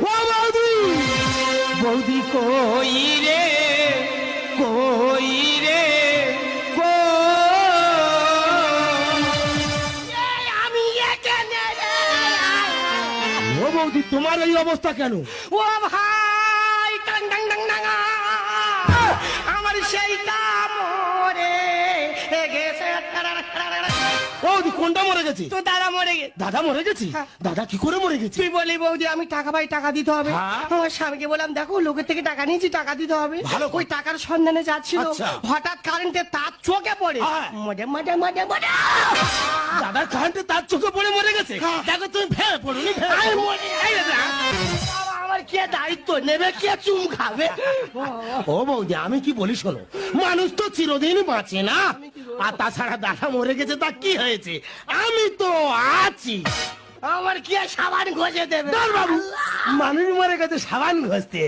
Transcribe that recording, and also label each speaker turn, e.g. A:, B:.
A: ও বৌদি, বৌদি কই রে, কই রে,
B: আমি এখানে রে।
A: ও বৌদি তোমার এই অবস্থা কেন?
B: ও ভাই, টাং টাং টাং টাং, আমার সেই মরে গেছে।
A: বৌদি কোনটা মরে গেছে?
B: তো দাদা মরে গেছে।
A: দাদা মরে গেছে?
B: হ্যাঁ।
A: দাদা কি করে মরে গেছে?
B: তুই বলি বৌদি আমি টাকা পাই, টাকা দিতে হবে।
A: হ্যাঁ।
B: আমার স্বামীকে বললাম দেখো লোকের থেকে টাকা নিয়েছি, টাকা দিতে হবে।
A: ভালো কথা।
B: ওই টাকার সন্ধানে যাচ্ছিল,
A: আচ্ছা।
B: হঠাৎ কারেন্টের তার চোখে পড়ে
A: হ্যাঁ।
B: মজা মজা মজা মজা।
A: দাদার কারেন্টে তার চোখে পড়ে মরে গেছে?
B: হ্যাঁ।
A: দেখো তুমি ভেবে পড়ুনি,
B: আমি মরে এই দাদা, বাবা, আমার কে দায়িত্ব নেবে, কে চুম খাবে?
A: ও বৌদি আমি কি বলি শোনো, মানুষ তো চিরদিন বাঁচে না। আর তাছাড়া দাদা মরে গেছে তা কি হয়েছে, আমি তো আছি।
B: আমার কে সাবান ঘষে দেবে?
A: বাবু, মানুষ মরে গেছে সাবান ঘষতে